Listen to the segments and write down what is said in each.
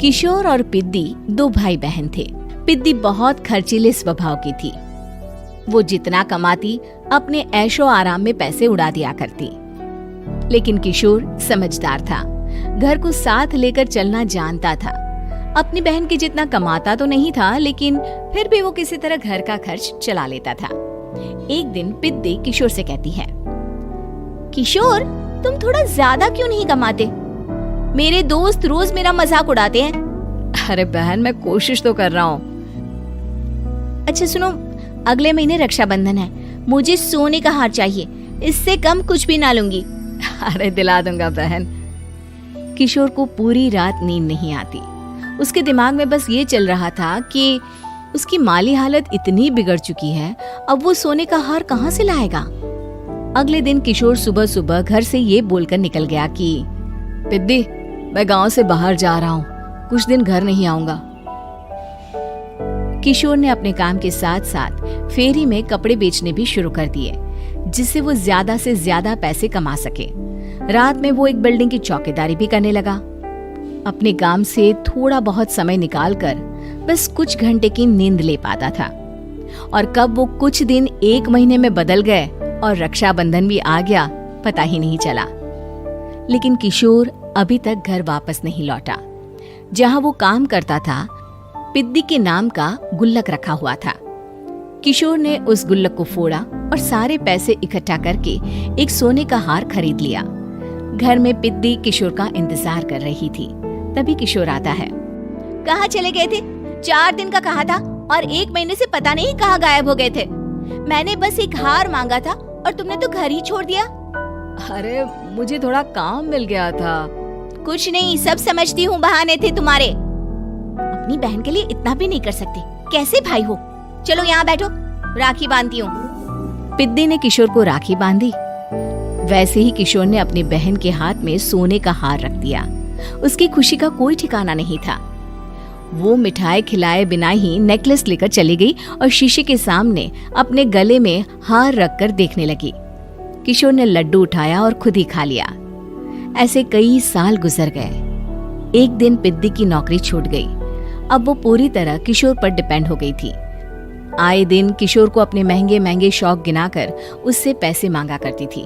किशोर और पिद्दी दो भाई बहन थे। पिद्दी बहुत खर्चीले स्वभाव की थी। वो जितना कमाती अपने ऐशो आराम में पैसे उड़ा दिया करती। लेकिन किशोर समझदार था, घर को साथ लेकर चलना जानता था। अपनी बहन के जितना कमाता तो नहीं था, लेकिन फिर भी वो किसी तरह घर का खर्च चला लेता था। एक दिन पिद्दी किशोर से कहती है, किशोर तुम थोड़ा ज्यादा क्यों नहीं कमाते? मेरे दोस्त रोज मेरा मजाक उड़ाते हैं। अरे बहन, मैं कोशिश तो कर रहा हूँ। अच्छा सुनो, अगले महीने रक्षाबंधन है, मुझे सोने का हार चाहिए, इससे कम कुछ भी ना लूंगी। अरे दिला दूंगा बहन। किशोर को पूरी रात नींद नहीं आती। उसके दिमाग में बस ये चल रहा था कि उसकी माली हालत इतनी बिगड़ चुकी है, अब वो सोने का हार कहाँ से लाएगा। अगले दिन किशोर सुबह सुबह घर से ये बोलकर निकल गया कि पिद्दी, मैं गांव से बाहर जा रहा हूँ, कुछ दिन घर नहीं आऊंगा। किशोर ने अपने काम के साथ साथ फेरी में कपड़े बेचने भी शुरू कर दिए, जिससे वो ज्यादा से ज्यादा पैसे कमा सके। रात में वो एक बिल्डिंग की चौकीदारी भी करने लगा। अपने काम से थोड़ा बहुत समय निकालकर बस कुछ घंटे की नींद ले पाता था। और कब वो कुछ दिन एक महीने में बदल गए और रक्षाबंधन भी आ गया, पता ही नहीं चला। लेकिन किशोर अभी तक घर वापस नहीं लौटा। जहां वो काम करता था, पिद्दी के नाम का गुल्लक रखा हुआ था। किशोर ने उस गुल्लक को फोड़ा और सारे पैसे इकट्ठा करके एक सोने का हार खरीद लिया। घर में पिद्दी किशोर का इंतजार कर रही थी। तभी किशोर आता है। कहाँ चले गए थे? 4 दिन का कहा था और 1 महीने से पता नहीं कहाँ गायब हो गए थे। मैंने बस एक हार मांगा था और तुमने तो घर ही छोड़ दिया। अरे मुझे थोड़ा काम मिल गया था। कुछ नहीं, सब समझती हूँ, बहाने थे तुम्हारे। अपनी बहन के लिए इतना भी नहीं कर सकते, कैसे भाई हो? चलो यहाँ बैठो, राखी बांधती हूँ। पिद्दी ने किशोर को राखी बांधी। वैसे ही किशोर ने अपनी बहन के हाथ में सोने का हार रख दिया। उसकी खुशी का कोई ठिकाना नहीं था। वो मिठाई खिलाए बिना ही नेकलेस लेकर चली गई और शीशे के सामने अपने गले में हार रखकर देखने लगी। किशोर ने लड्डू उठाया और खुद ही खा लिया। ऐसे कई साल गुजर गए। एक दिन पिद्दी की नौकरी छूट गई। अब वो पूरी तरह किशोर पर डिपेंड हो गई थी। आए दिन किशोर को अपने महंगे महंगे शौक गिनाकर उससे पैसे मांगा करती थी।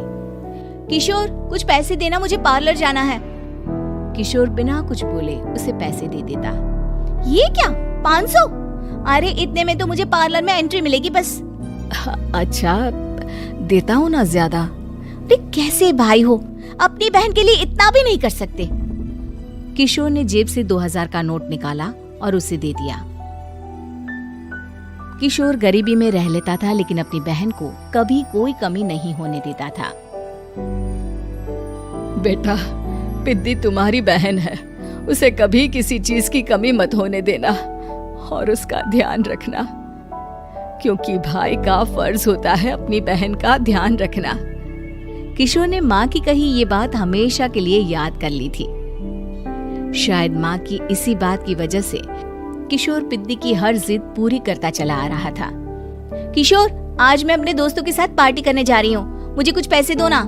किशोर कुछ पैसे देना, मुझे पार्लर जाना है। किशोर बिना कुछ बोले उसे पैसे दे देता। ये क्या, 500? अरे इतने में तो मुझे पार्लर में एंट्री मिलेगी बस। अच्छा देता हूँ ना ज्यादा। अरे कैसे भाई हो, अपनी बहन के लिए इतना भी नहीं कर सकते। किशोर ने जेब से 2000 का नोट निकाला और उसे दे दिया। किशोर गरीबी में रह लेता था, लेकिन अपनी बहन को कभी कोई कमी नहीं होने देता था। बेटा, पिद्दी तुम्हारी बहन है, उसे कभी किसी चीज की कमी मत होने देना और उसका ध्यान रखना, क्योंकि भाई का फर्ज होता है अपनी बहन का ध्यान रखना। किशोर ने माँ की कही ये बात हमेशा के लिए याद कर ली थी। शायद माँ की इसी बात की वजह से किशोर पिद्दी की हर जिद पूरी करता चला आ रहा था। किशोर, आज मैं अपने दोस्तों के साथ पार्टी करने जा रही हूँ, मुझे कुछ पैसे दो ना।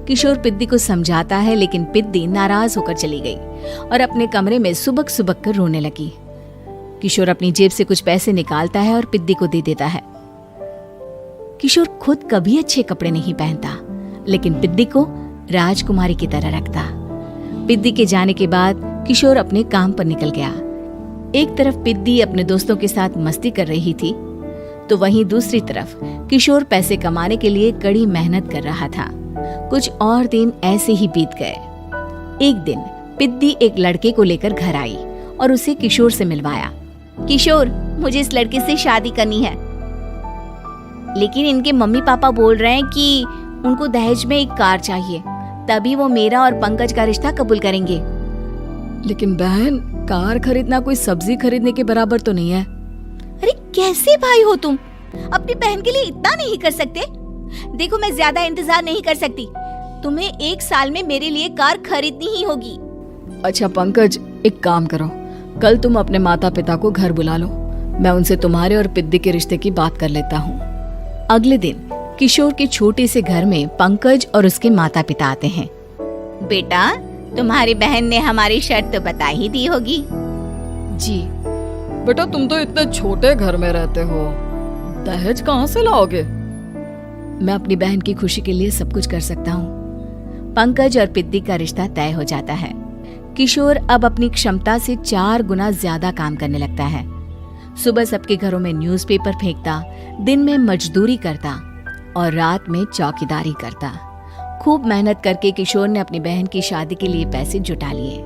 किशोर पिद्दी को समझाता है, लेकिन पिद्दी नाराज होकर चली गई और अपने कमरे में सुबक सुबक कर रोने लगी। किशोर अपनी जेब से कुछ पैसे निकालता है और पिद्दी को दे देता है। किशोर खुद कभी अच्छे कपड़े नहीं पहनता, लेकिन पिद्दी को राजकुमारी की तरह रखता। पिद्दी के जाने के बाद किशोर अपने काम पर निकल गया। एक तरफ पिद्दी अपने दोस्तों के साथ मस्ती कर रही थी, तो वहीं दूसरी तरफ किशोर पैसे कमाने के लिए कड़ी मेहनत कर रहा था। कुछ और दिन ऐसे ही बीत गए। एक दिन पिद्दी एक लड़के को लेकर घर आई और उसे किशोर से मिलवाया। किशोर, मुझे इस लड़के से शादी करनी है, लेकिन इनके मम्मी पापा बोल रहे हैं कि उनको दहेज में एक कार चाहिए, तभी वो मेरा और पंकज का रिश्ता कबूल करेंगे। लेकिन बहन, कार खरीदना कोई सब्जी खरीदने के बराबर तो नहीं है। अरे कैसे भाई हो तुम, अपनी बहन के लिए इतना नहीं कर सकते? देखो, मैं ज्यादा इंतजार नहीं कर सकती, तुम्हें 1 साल में मेरे लिए कार खरीदनी ही होगी। अच्छा पंकज, एक काम करो, कल तुम अपने माता पिता को घर बुला लो, मैं उनसे तुम्हारे और पिद्दी के रिश्ते की बात कर लेता हूँ। अगले दिन किशोर के छोटे से घर में पंकज और उसके माता पिता आते हैं। बेटा, तुम्हारी बहन ने हमारी शर्त तो बता ही दी होगी। जी। बेटा तुम तो इतने छोटे घर में रहते हो, दहेज कहाँ से लाओगे? मैं अपनी बहन की खुशी के लिए सब कुछ कर सकता हूँ। पंकज और पिद्दी का रिश्ता तय हो जाता है। किशोर अब अपनी क्षमता से 4 गुना ज्यादा काम करने लगता है। सुबह सबके घरों में न्यूज़पेपर फेंकता, दिन में मजदूरी करता और रात में चौकीदारी करता। खूब मेहनत करके किशोर ने अपनी बहन की शादी के लिए पैसे जुटा लिए।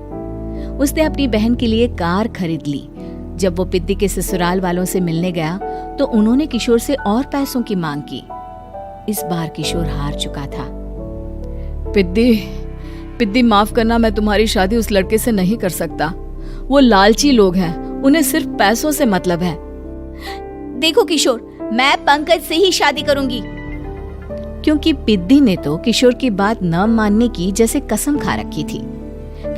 उसने अपनी बहन के लिए कार खरीद ली। जब वो पिद्दी के ससुराल वालों से मिलने गया तो उन्होंने किशोर से और पैसों की मांग की। इस बार किशोर हार चुका था। पिद्दी माफ करना, मैं तुम्हारी शादी उस लड़के से नहीं कर सकता। वो लालची लोग हैं, उन्हें सिर्फ पैसों से मतलब है। देखो किशोर, मैं पंकज से ही शादी करूंगी। क्योंकि पिद्दी ने तो किशोर की बात न मानने की जैसे कसम खा रखी थी।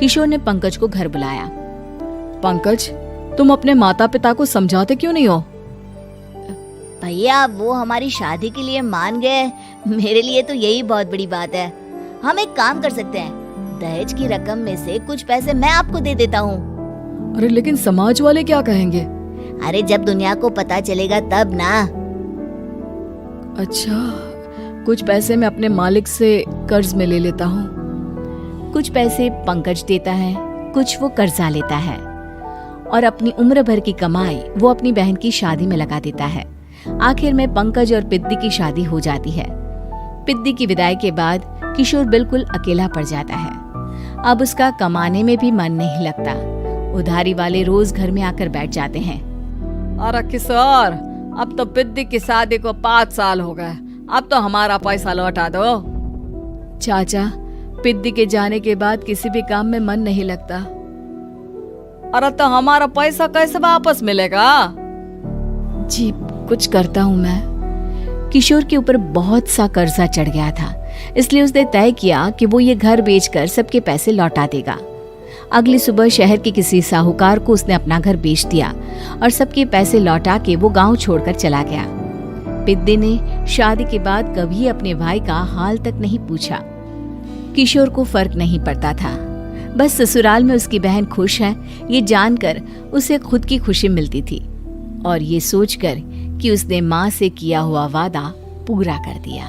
किशोर ने पंकज को घर बुलाया। पंकज, तुम अपने माता पिता को समझाते क्यों नहीं हो? भैया वो हमारी शादी के लिए मान गए, मेरे लिए तो यही बहुत बड़ी बात है। हम एक काम कर सकते हैं, दहेज की रकम में से कुछ पैसे मैं आपको दे देता हूँ। अरे लेकिन समाज वाले क्या कहेंगे? अरे जब दुनिया को पता चलेगा तब ना। अच्छा, कुछ पैसे मैं अपने मालिक से कर्ज में ले लेता हूँ। कुछ पैसे पंकज देता है, कुछ वो कर्जा लेता है और अपनी उम्र भर की कमाई वो अपनी बहन की शादी में लगा देता है। आखिर में पंकज और पिद्दी की शादी हो जाती है। पिद्दी की विदाई के बाद किशोर बिल्कुल अकेला पड़ जाता है। अब उसका कमाने में भी मन नहीं लगता। उधारी वाले रोज घर में आकर बैठ जाते हैं। अरे किशोर, अब तो पिद्दी की शादी को 5 साल हो गए, अब तो हमारा पैसा लौटा दो। चाचा, पिद्दी के जाने के बाद किसी भी काम में मन नहीं लगता। अरे तो हमारा पैसा कैसे वापस मिलेगा? जी, कुछ करता हूँ मैं। किशोर के ऊपर बहुत सा कर्जा चढ़ गया था, इसलिए उसने तय किया कि वो ये घर बेचकर सबके पैसे लौटा देगा। अगली सुबह शहर के किसी साहूकार को उसने अपना घर बेच दिया और सबके पैसे लौटा के वो गांव छोड़कर चला गया। पिद्दी ने शादी के बाद कभी अपने भाई का हाल तक नहीं पूछा। किशोर को फर्क नहीं पड़ता था, बस ससुराल में उसकी बहन खुश है ये जानकर उसे खुद की खुशी मिलती थी और ये सोचकर कि उसने माँ से किया हुआ वादा पूरा कर दिया।